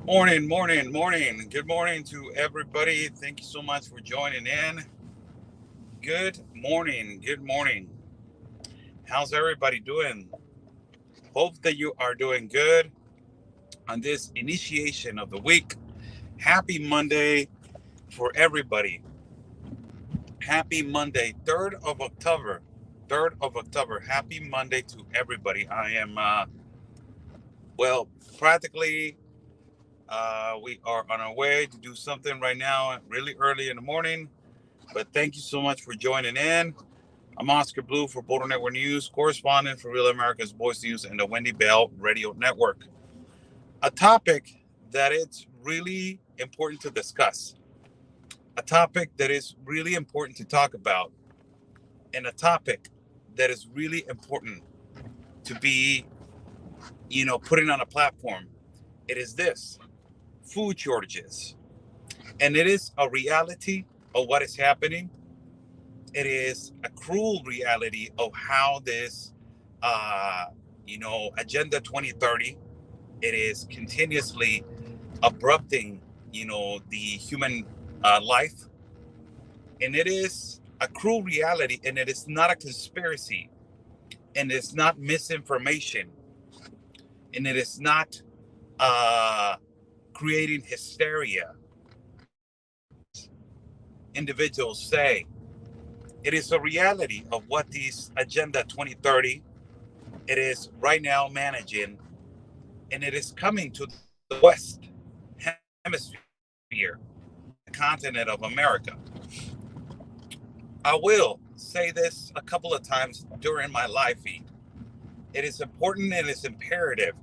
Morning, morning, morning. Good morning to everybody. Thank you so much for joining in. Good morning, good morning. How's everybody doing? Hope that you are doing good on this initiation of the week. Happy Monday for everybody. Happy Monday, 3rd of October. 3rd of October. Happy Monday to everybody. I am, well, practically, we are on our way to do something right now, really early in the morning. But thank you so much for joining in. I'm Oscar Blue for Border Network News, correspondent for Real America's Voice News and the Wendy Bell Radio Network. A topic that it's really important to discuss, a topic that is really important to talk about, and a topic that is really important to be, putting on a platform. It is this: food shortages. And it is a reality of what is happening. It is a cruel reality of how this, Agenda 2030, it is continuously abrupting, the human life. And it is a cruel reality, and it is not a conspiracy, and it's not misinformation, and it is not uh, creating hysteria, as individuals say. It is a reality of what these Agenda 2030 it is right now managing, and it is coming to the West Hemisphere, the continent of America. I will say this a couple of times during my live feed. It is important and it's imperative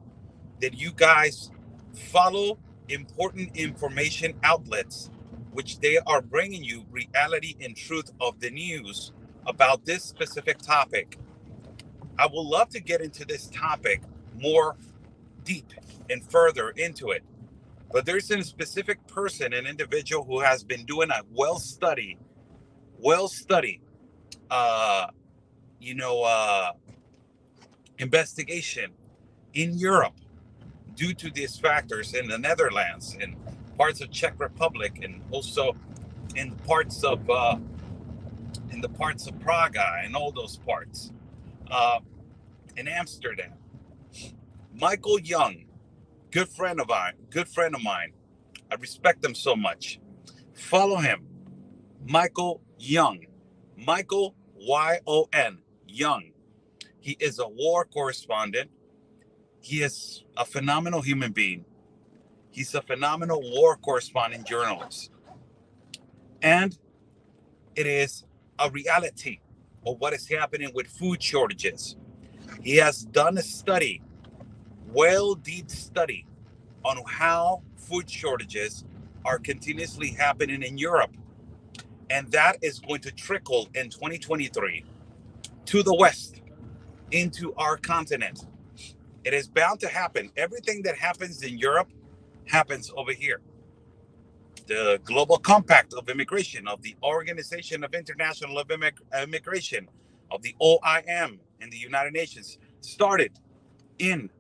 that you guys follow important information outlets, which they are bringing you reality and truth of the news about this specific topic. I would love to get into this topic more deep and further into it. But there's a specific person, an individual who has been doing a well studied, uh, you know, uh, investigation in Europe due to these factors in the Netherlands and parts of Czech Republic, and also in parts of Praga and all those parts, uh, in Amsterdam. Michael Young, good friend of mine. I respect him so much. Follow him, Michael Young. Michael Yon Young. He is a war correspondent. He is a phenomenal human being. He's a phenomenal war correspondent journalist. And it is a reality of what is happening with food shortages. He has done a study, well deep study, on how food shortages are continuously happening in Europe. And that is going to trickle in 2023 to the West, into our continent. It is bound to happen. Everything that happens in Europe happens over here. The Global Compact of Immigration, of the Organization of International Immigration, of the OIM in the United Nations, started in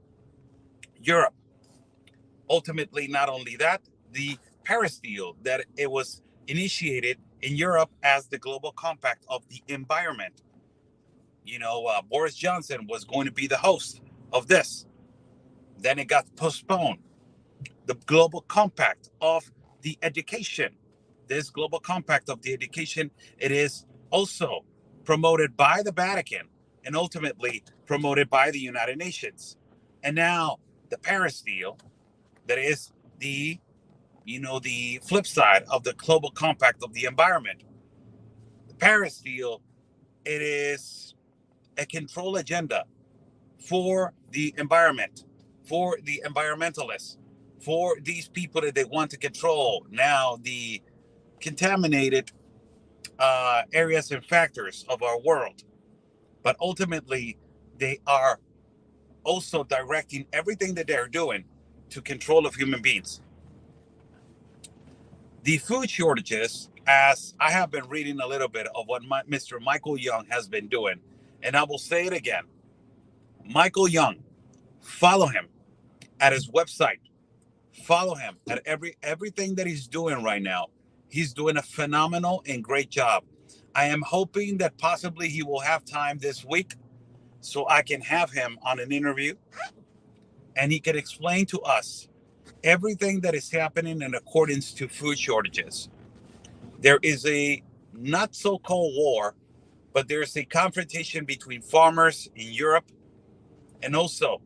Europe. Ultimately, not only that, the Paris deal, that it was initiated in Europe as the Global Compact of the Environment. Boris Johnson was going to be the host of this. Then it got postponed. The Global Compact of the Education. This Global Compact of the Education, it is also promoted by the Vatican and ultimately promoted by the United Nations. And now the Paris deal, that is the flip side of the Global Compact of the Environment. The Paris deal, it is a control agenda for the environment, for the environmentalists, for these people that they want to control now the contaminated areas and factors of our world. But ultimately, they are also directing everything that they're doing to control of human beings. The food shortages, as I have been reading a little bit of what Mr. Michael Young has been doing, and I will say it again: Michael Young, follow him at his website, Follow him at everything that he's doing right now. He's doing a phenomenal and great job. I am hoping that possibly he will have time this week so I can have him on an interview and he can explain to us everything that is happening in accordance to food shortages. There is a not so called war, but there's a confrontation between farmers in Europe and also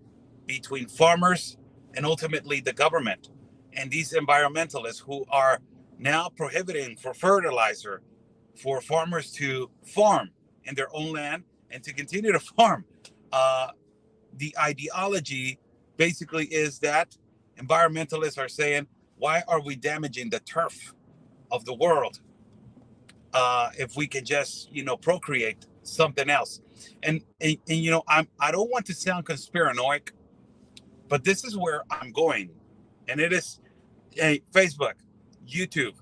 between farmers and ultimately the government and these environmentalists who are now prohibiting for fertilizer for farmers to farm in their own land and to continue to farm. Uh, the ideology basically is that environmentalists are saying, why are we damaging the turf of the world if we can just, procreate something else? And I don't want to sound conspiranoic, but this is where I'm going, and it is Facebook, YouTube,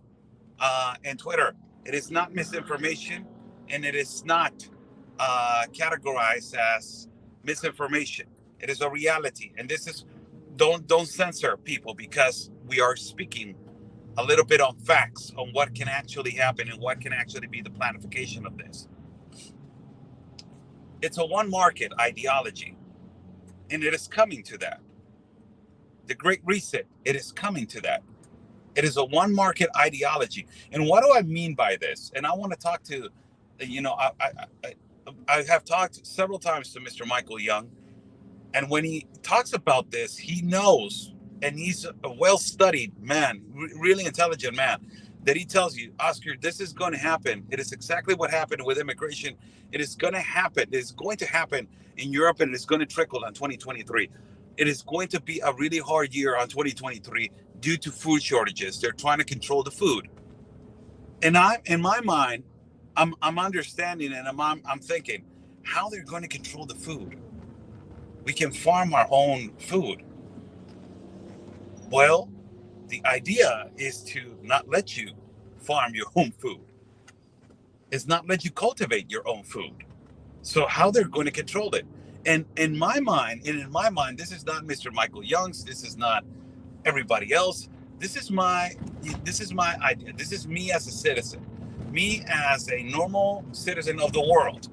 and Twitter. It is not misinformation, and it is not categorized as misinformation. It is a reality, and this is don't censor people because we are speaking a little bit on facts on what can actually happen and what can actually be the planification of this. It's a one market ideology, and it is coming to that. The Great Reset, it is coming to that. It is a one market ideology. And what do I mean by this? And I want to talk to, I have talked several times to Mr. Michael Yon. And when he talks about this, he knows, and he's a well studied man, really intelligent man, that he tells you, Oscar, this is going to happen. It is exactly what happened with immigration. It is going to happen. It is going to happen in Europe, and it's going to trickle on 2023. It is going to be a really hard year on 2023 due to food shortages. They're trying to control the food. And in my mind, I'm understanding and I'm thinking how they're going to control the food. We can farm our own food. Well, the idea is to not let you farm your own food. It's not let you cultivate your own food. So how they're going to control it? And in my mind, this is not Mr. Michael Young's. This is not everybody else. This is my idea. This is me as a citizen, me as a normal citizen of the world.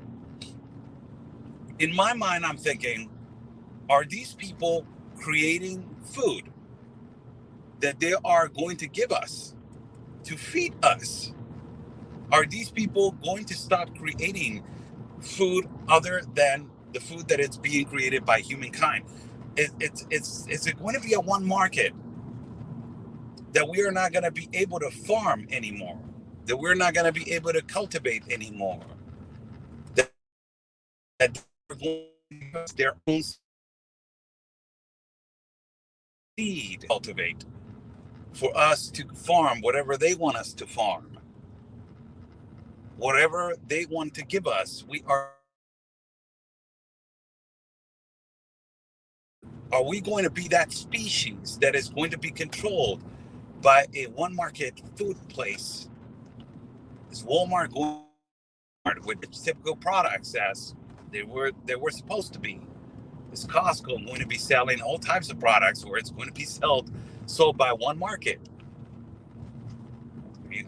In my mind, I'm thinking, are these people creating food that they are going to give us to feed us? Are these people going to stop creating food other than the food that it's being created by humankind? Is it going to be a one market that we are not going to be able to farm anymore, that we're not going to be able to cultivate anymore, that they're going to give us their own seed cultivate for us to farm whatever they want us to farm, whatever they want to give us? Are we going to be that species that is going to be controlled by a one market food place? Is Walmart going with typical products as they were supposed to be? Is Costco going to be selling all types of products where it's going to be sold by one market?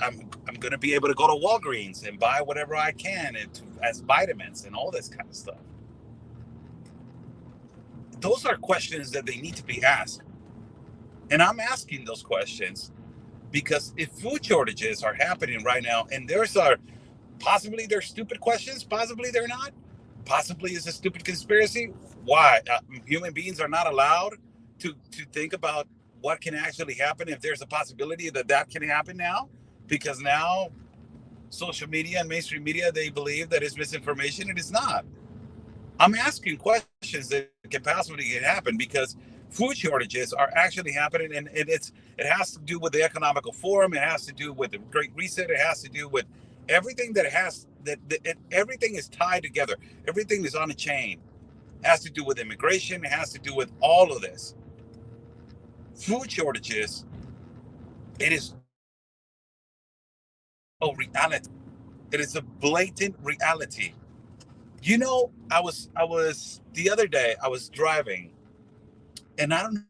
I'm going to be able to go to Walgreens and buy whatever I can as vitamins and all this kind of stuff. Those are questions that they need to be asked. And I'm asking those questions because if food shortages are happening right now, and possibly they're stupid questions, possibly they're not, possibly it's a stupid conspiracy. Why? Human beings are not allowed to think about what can actually happen if there's a possibility that can happen now, because now social media and mainstream media, they believe that it's misinformation. It is not. I'm asking questions that can possibly happen because food shortages are actually happening, and it has to do with the economical forum. It has to do with the Great Reset. It has to do with everything everything is tied together. Everything is on a chain. It has to do with immigration. It has to do with all of this. Food shortages, it is a reality. It is a blatant reality. I was the other day, I was driving, and I don't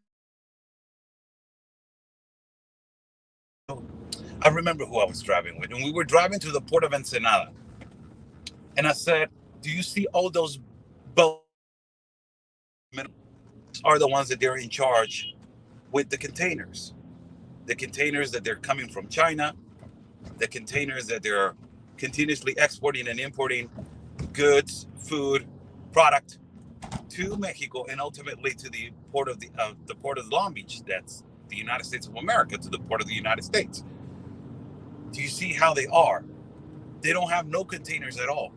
I remember who I was driving with, and we were driving to the port of Ensenada. And I said, "Do you see all those boats? Are the ones that they're in charge with the containers? The containers that they're coming from China, the containers that they're continuously exporting and importing goods, food, product to Mexico, and ultimately to the port of Long Beach. That's the United States of America, to the port of the United States. Do you see how they are? They don't have no containers at all.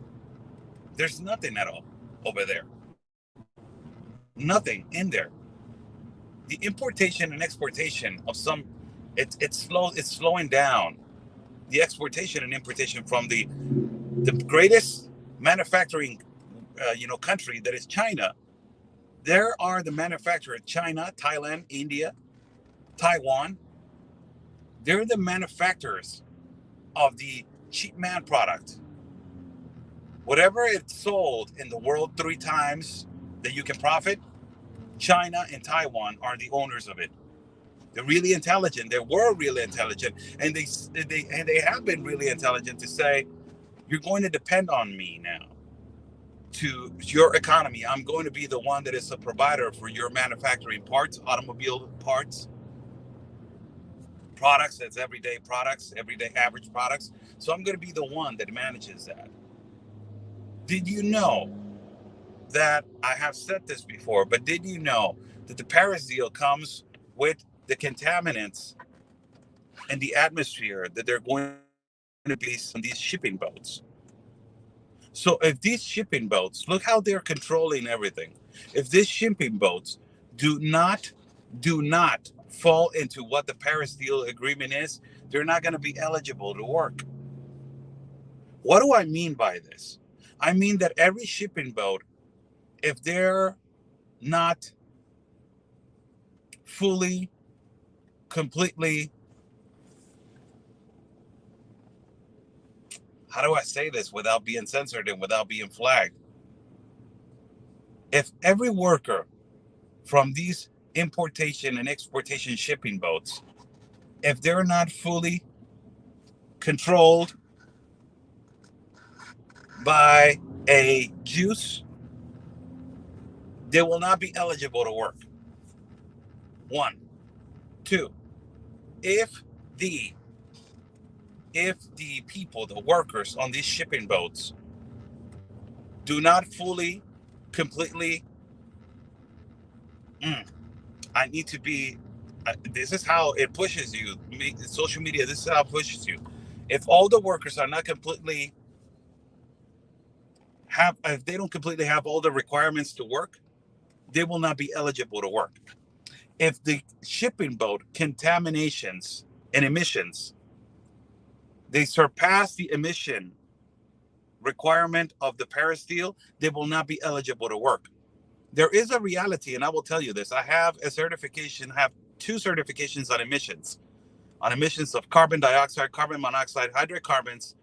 There's nothing at all over there. Nothing in there. The importation and exportation of some, it's slowing down. The exportation and importation from the greatest manufacturing country, that is China. There are the manufacturers: China, Thailand, India, Taiwan. They're the manufacturers of the cheap man product. Whatever it's sold in the world three times that you can profit, China and Taiwan are the owners of it. They're really intelligent. They were really intelligent, and they have been really intelligent to say, "You're going to depend on me now to your economy. I'm going to be the one that is a provider for your manufacturing parts, automobile parts, products, that's everyday products, everyday average products. So I'm going to be the one that manages that." Did you know that, I have said this before, but did you know that the Paris deal comes with the contaminants in the atmosphere that they're going to be on these shipping boats? So if these shipping boats, look how they're controlling everything. If these shipping boats do not fall into what the Paris deal agreement is, they're not going to be eligible to work. What do I mean by this? I mean that every shipping boat, if they're not fully, completely, how do I say this without being censored and without being flagged? If every worker from these importation and exportation shipping boats, if they're not fully controlled by a juice, they will not be eligible to work. One. Two, if the people, the workers on these shipping boats, do not fully, completely, I need to be, this is how it pushes you. Social media, this is how it pushes you. If all the workers are not completely if they don't completely have all the requirements to work, they will not be eligible to work. If the shipping boat contaminations and emissions, they surpass the emission requirement of the Paris deal, they will not be eligible to work. There is a reality, and I will tell you this. I have a certification, have two certifications on emissions of carbon dioxide, carbon monoxide, hydrocarbons,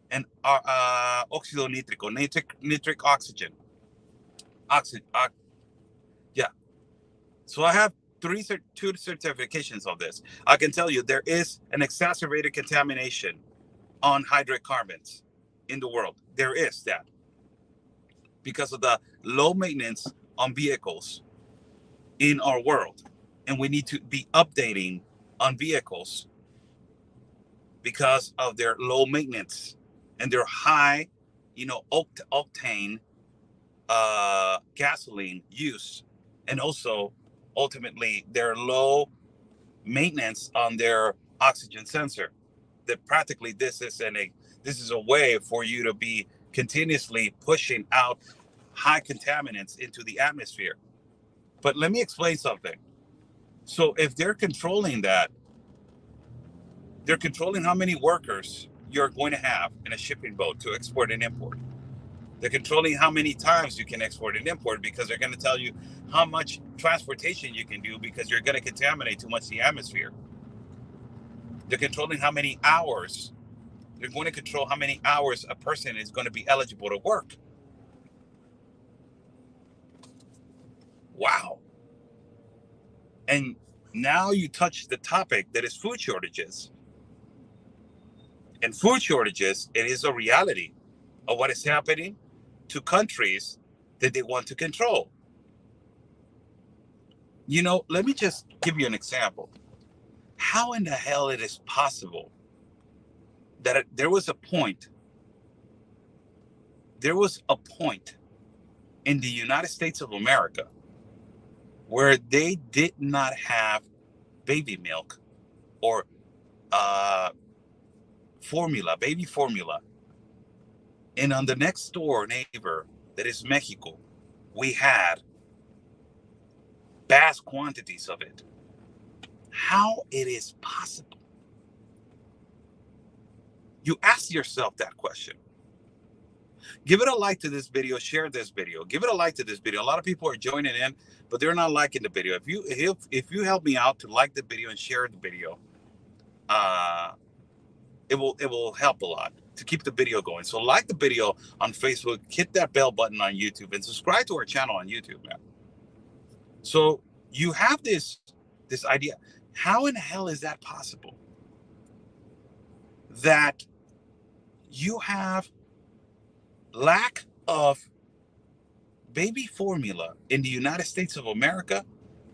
and oxido nitrico, nitric oxygen. Yeah. So I have two certifications of this. I can tell you there is an exacerbated contamination on hydrocarbons in the world. There is that because of the low maintenance on vehicles in our world. And we need to be updating on vehicles because of their low maintenance and their high, octane gasoline use, and also ultimately their low maintenance on their oxygen sensor. That practically this is a way for you to be continuously pushing out high contaminants into the atmosphere. But let me explain something. So if they're controlling that, they're controlling how many workers you're going to have in a shipping boat to export and import. They're controlling how many times you can export and import because they're going to tell you how much transportation you can do because you're going to contaminate too much the atmosphere. They're controlling how many hours. They're going to control how many hours a person is going to be eligible to work. Wow. And now you touch the topic that is food shortages. And food shortages, it is a reality of what is happening to countries that they want to control. Let me just give you an example. How in the hell it is possible that there was a point in the United States of America where they did not have baby milk or baby formula. And on the next door neighbor, that is Mexico, we had vast quantities of it. How it is possible? You ask yourself that question. Give it a like to this video, share this video. Give it a like to this video. A lot of people are joining in, but they're not liking the video. If you help me out to like the video and share the video, it will help a lot to keep the video going. So like the video on Facebook, hit that bell button on YouTube, and subscribe to our channel on YouTube, man. So you have this idea. How in the hell is that possible? That you have lack of baby formula in the United States of America,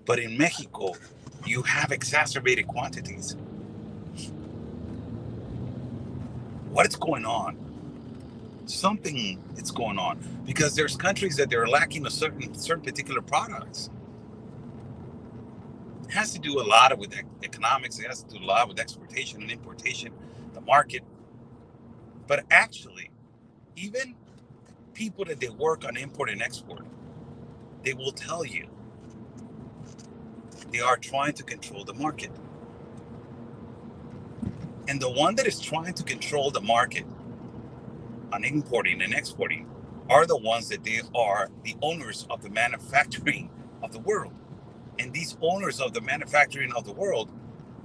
but in Mexico, you have exacerbated quantities. What is going on? Something is going on, because there's countries that they're lacking a certain particular products. It has to do a lot with economics. It has to do a lot with exportation and importation, the market. But actually, even people that they work on import and export, they will tell you they are trying to control the market. And the one that is trying to control the market on importing and exporting are the ones that they are the owners of the manufacturing of the world. And these owners of the manufacturing of the world,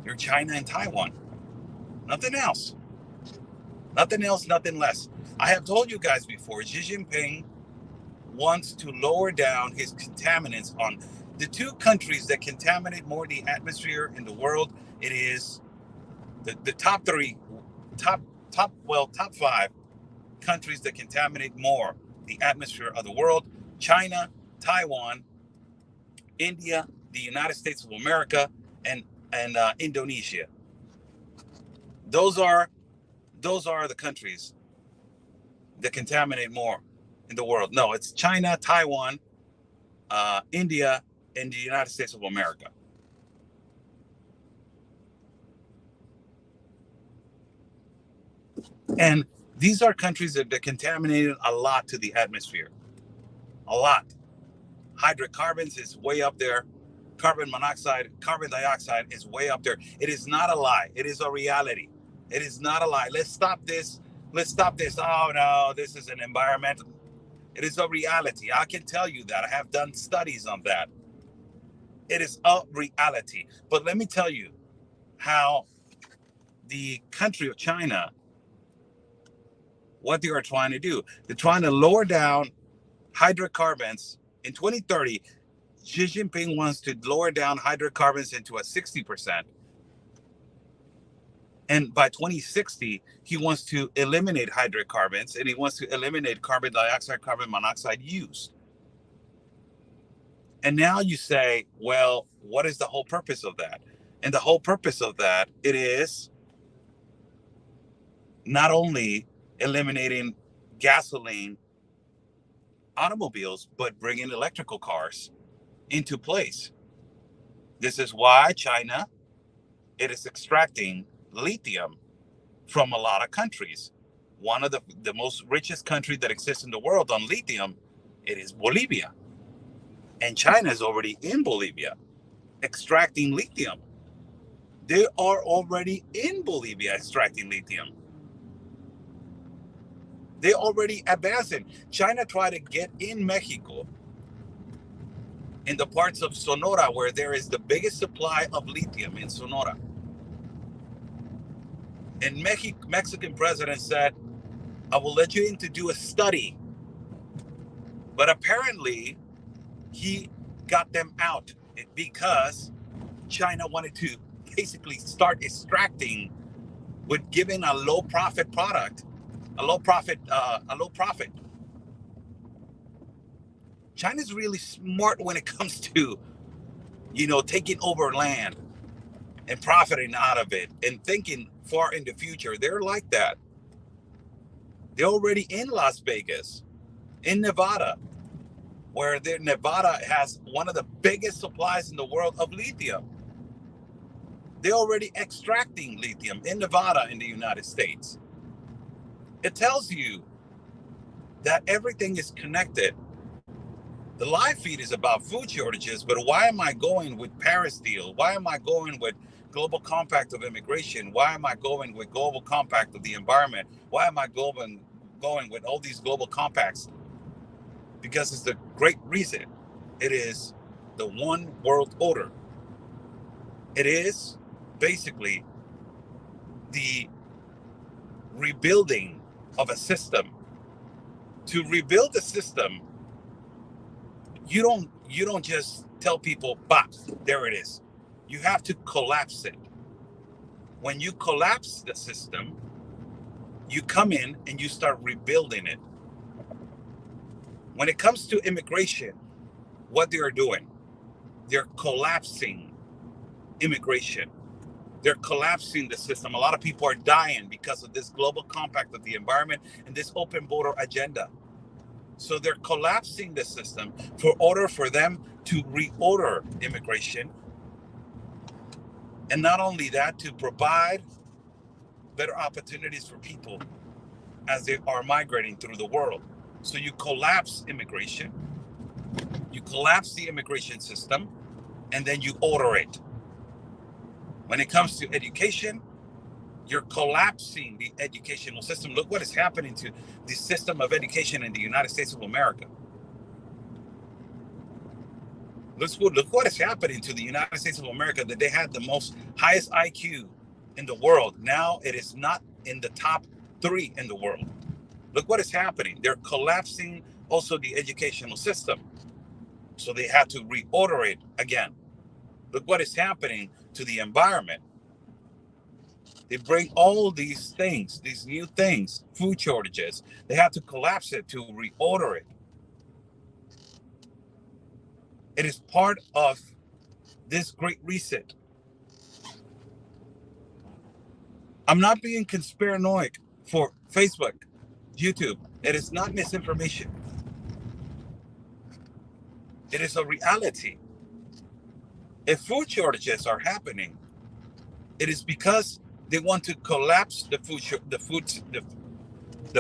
they're China and Taiwan. Nothing else. Nothing else, nothing less. I have told you guys before, Xi Jinping wants to lower down his contaminants on the two countries that contaminate more the atmosphere in the world. It is the top five countries that contaminate more the atmosphere of the world: China, Taiwan, India, the United States of America, and Indonesia. Those are the countries that contaminate more in the world. No, it's China, Taiwan, India, and the United States of America. And these are countries that contaminated a lot to the atmosphere. A lot. Hydrocarbons is way up there. Carbon monoxide, carbon dioxide is way up there. It is not a lie. It is a reality. It is not a lie. Let's stop this. Oh, no, this is an environmental. It is a reality. I can tell you that. I have done studies on that. It is a reality. But let me tell you how the country of China, what they are trying to do. They're trying to lower down hydrocarbons. In 2030, Xi Jinping wants to lower down hydrocarbons into a 60%. And by 2060, he wants to eliminate hydrocarbons, and he wants to eliminate carbon dioxide, carbon monoxide use. And now you say, well, what is the whole purpose of that? And the whole purpose of that, it is not only eliminating gasoline automobiles, but bringing electrical cars into place. This is why China, it is extracting lithium from a lot of countries. One of the most richest country that exists in the world on lithium, it is Bolivia. And China is already in Bolivia extracting lithium. They are already in Bolivia extracting lithium. They already advancing. China tried to get in Mexico, in the parts of Sonora where there is the biggest supply of lithium in Sonora. And Mexican president said, I will let you in to do a study. But apparently, he got them out because China wanted to basically start extracting with giving a low profit product, a low profit. China's really smart when it comes to, taking over land and profiting out of it and thinking far in the future. They're like that. They're already in Las Vegas, in Nevada, where Nevada has one of the biggest supplies in the world of lithium. They're already extracting lithium in Nevada in the United States. It tells you that everything is connected. The live feed is about food shortages, but why am I going with Paris deal? Why am I going with Global Compact of Immigration? Why am I going with Global Compact of the Environment? Why am I going with all these global compacts? Because it's the Great Reset. It is the one world order. It is basically the rebuilding of a system. To rebuild the system, you don't just tell people, "Bah, there it is." You have to collapse it. When you collapse the system, you come in and you start rebuilding it. When it comes to immigration, what they are doing, they're collapsing immigration. They're collapsing the system. A lot of people are dying because of this global compact of the environment and this open border agenda. So they're collapsing the system for order for them to reorder immigration. And not only that, to provide better opportunities for people as they are migrating through the world. So you collapse immigration, you collapse the immigration system, and then you order it. When it comes to education, you're collapsing the educational system. Look what is happening to the system of education in the United States of America. Look what is happening to the United States of America, that they had the most highest IQ in the world. Now it is not in the top 3 in the world. Look what is happening. They're collapsing also the educational system. So they have to reorder it again. Look what is happening to the environment. They bring all these things, these new things, food shortages. They have to collapse it to reorder it. It is part of this Great Reset. I'm not being conspiranoic for Facebook, YouTube. It is not misinformation. It is a reality. If food shortages are happening, it is because they want to collapse the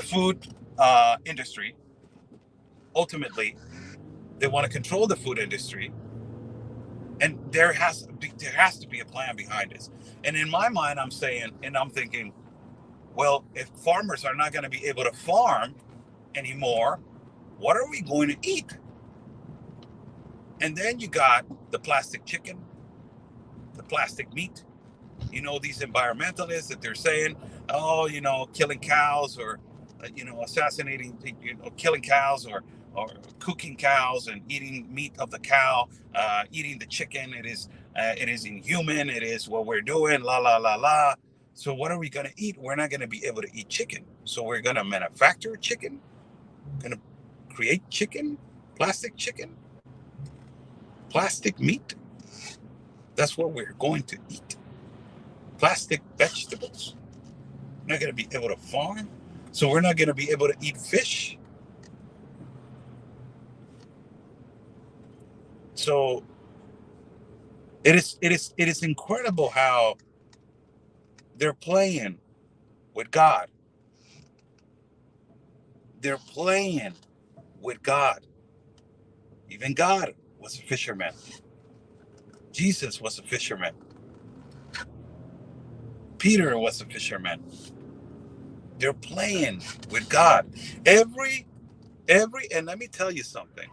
food industry. Ultimately, they want to control the food industry, and there has to be a plan behind this. And in my mind, I'm thinking, well, if farmers are not going to be able to farm anymore, what are we going to eat? And then you got the plastic chicken, the plastic meat. These environmentalists that they're saying, oh, killing cows, or assassinating, killing cows, or cooking cows and eating meat of the cow, eating the chicken. It is inhuman. It is what we're doing. La la la la. So what are we going to eat? We're not going to be able to eat chicken. So we're going to manufacture chicken. Going to create chicken, plastic meat. That's what we're going to eat. Plastic vegetables. We're not going to be able to farm. So we're not going to be able to eat fish. So it is incredible how they're playing with God. They're playing with God. Even God was a fisherman. Jesus was a fisherman. Peter was a fisherman. They're playing with God. Every, and let me tell you something.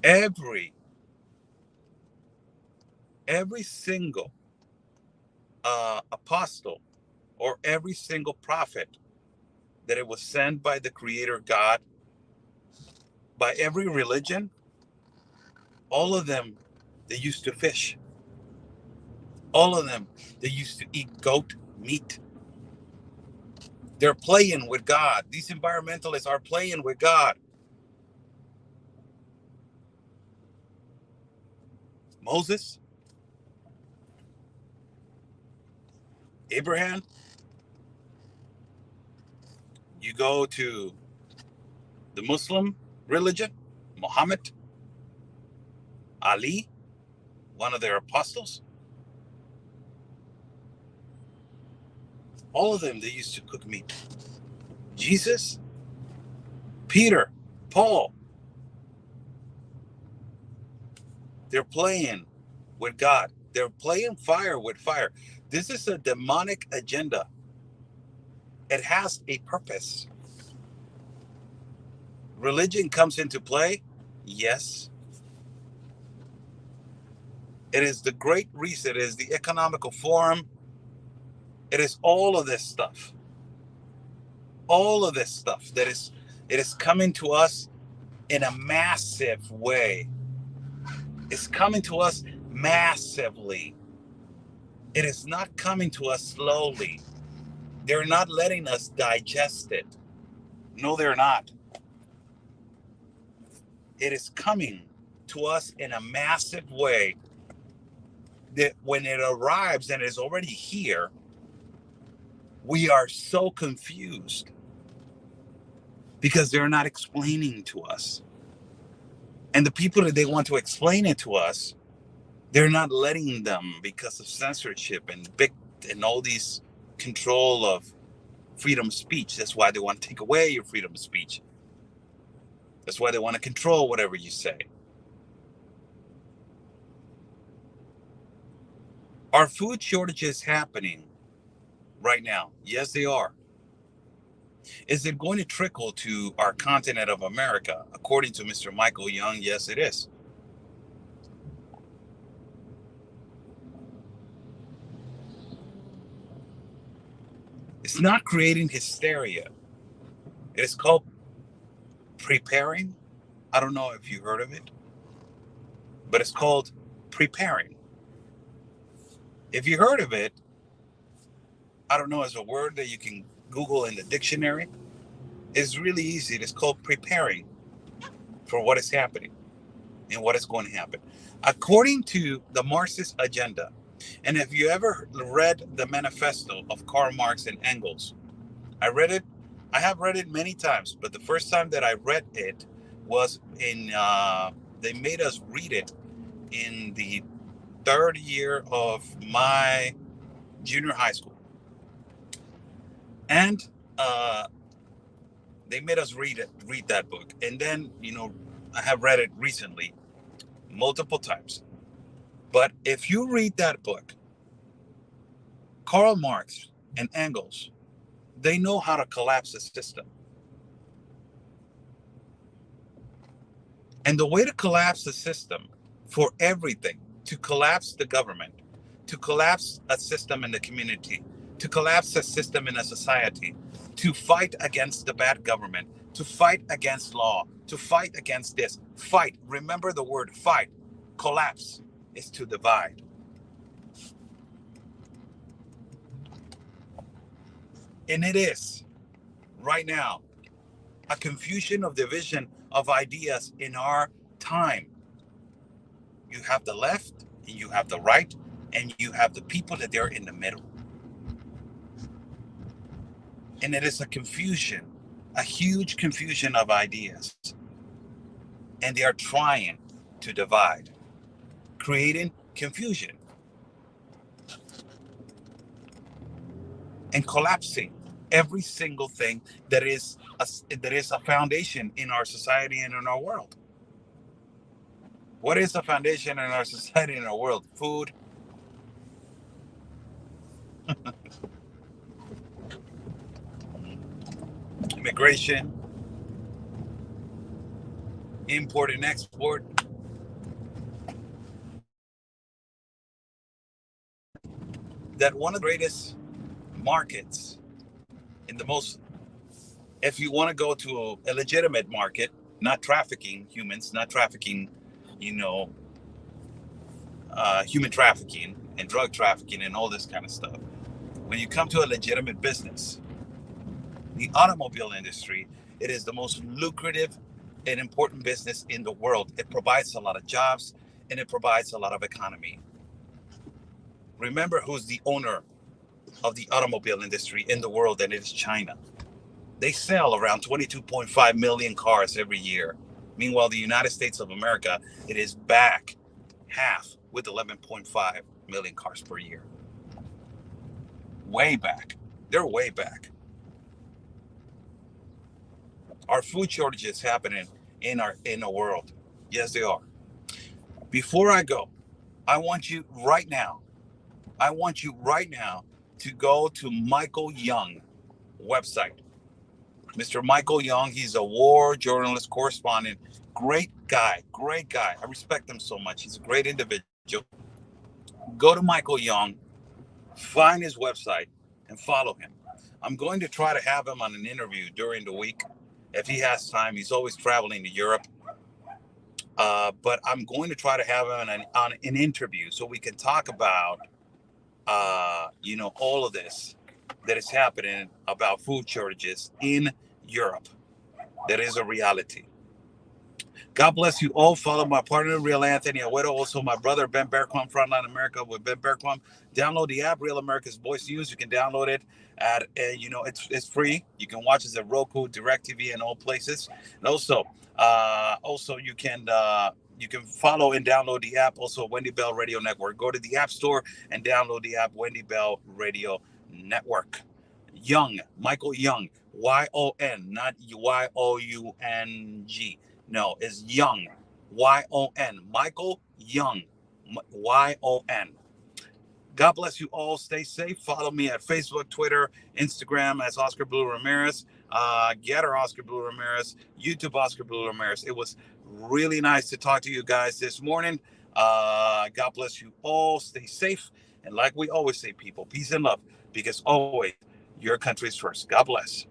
Every single apostle, or every single prophet that it was sent by the Creator God, by every religion, all of them, they used to fish. All of them, they used to eat goat meat. They're playing with God. These environmentalists are playing with God. Moses, Abraham, you go to the Muslim religion, Muhammad, Ali, one of their apostles, all of them, they used to cook meat. Jesus, Peter, Paul, they're playing with God. They're playing fire with fire. This is a demonic agenda. It has a purpose. Religion comes into play. Yes. It is the Great Reset. It is the economical forum. It is all of this stuff. All of this stuff it is coming to us in a massive way. It's coming to us massively. It is not coming to us slowly. They're not letting us digest it. No, they're not. It is coming to us in a massive way that when it arrives and is already here, we are so confused because they're not explaining to us. And the people that they want to explain it to us, they're not letting them because of censorship and all these control of freedom of speech. That's why they want to take away your freedom of speech. That's why they want to control whatever you say. Are food shortages happening right now? Yes, they are. Is it going to trickle to our continent of America? According to Mr. Michael Yon, yes, it is. It's not creating hysteria. It is called preparing. I don't know if you heard of it, but it's called preparing. If you heard of it, I don't know, as a word that you can Google in the dictionary. It's really easy. It's called preparing for what is happening and what is going to happen. According to the Marxist agenda, and if you ever read the manifesto of Karl Marx and Engels, I read it. I have read it many times, but the first time that I read it was they made us read it in the third year of my junior high school. And they made us read that book. And then, I have read it recently multiple times. But if you read that book, Karl Marx and Engels, they know how to collapse the system. And the way to collapse the system for everything, to collapse the government, to collapse a system in the community, to collapse a system in a society, to fight against the bad government, to fight against law, to fight against this, fight. Remember the word fight. Collapse is to divide. And it is, right now, a confusion of division of ideas in our time. You have the left, and you have the right, and you have the people that they're in the middle. And it is a confusion, a huge confusion of ideas. And they are trying to divide, creating confusion and collapsing every single thing that is a foundation in our society and in our world. What is a foundation in our society and our world? Food. Immigration, import and export. That one of the greatest markets in the most, if you want to go to a legitimate market, not trafficking humans, not trafficking, human trafficking and drug trafficking and all this kind of stuff. When you come to a legitimate business, the automobile industry, it is the most lucrative and important business in the world. It provides a lot of jobs and it provides a lot of economy. Remember who's the owner of the automobile industry in the world, and it is China. They sell around 22.5 million cars every year. Meanwhile, the United States of America, it is back half with 11.5 million cars per year. Way back. They're way back. Are food shortages happening in the world? Yes, they are. Before I go, I want you right now, I want you right now to go to Michael Yon website. Mr. Michael Yon, he's a war journalist, correspondent, great guy, great guy. I respect him so much. He's a great individual. Go to Michael Yon, find his website, and follow him. I'm going to try to have him on an interview during the week if he has time. He's always traveling to Europe. But I'm going to try to have him on an interview so we can talk about, all of this that is happening about food shortages in Europe. That is a reality. God bless you all. Follow my partner, Real Anthony Agüero. Also, my brother, Ben Berquam, Frontline America with Ben Berquam. Download the app, Real America's Voice News. You can download it at, it's free. You can watch it at Roku, DirecTV, and all places. And also you can follow and download the app. Also, Wendy Bell Radio Network. Go to the App Store and download the app, Wendy Bell Radio Network. Young, Michael Young, Y-O-N, not Y-O-U-N-G. No, it's Young, Y-O-N, Michael Young, Y-O-N. God bless you all. Stay safe. Follow me at Facebook, Twitter, Instagram as Oscar Blue Ramirez, Getter Oscar Blue Ramirez, YouTube Oscar Blue Ramirez. It was really nice to talk to you guys this morning. God bless you all. Stay safe. And like we always say, people, peace and love, because always your country is first. God bless.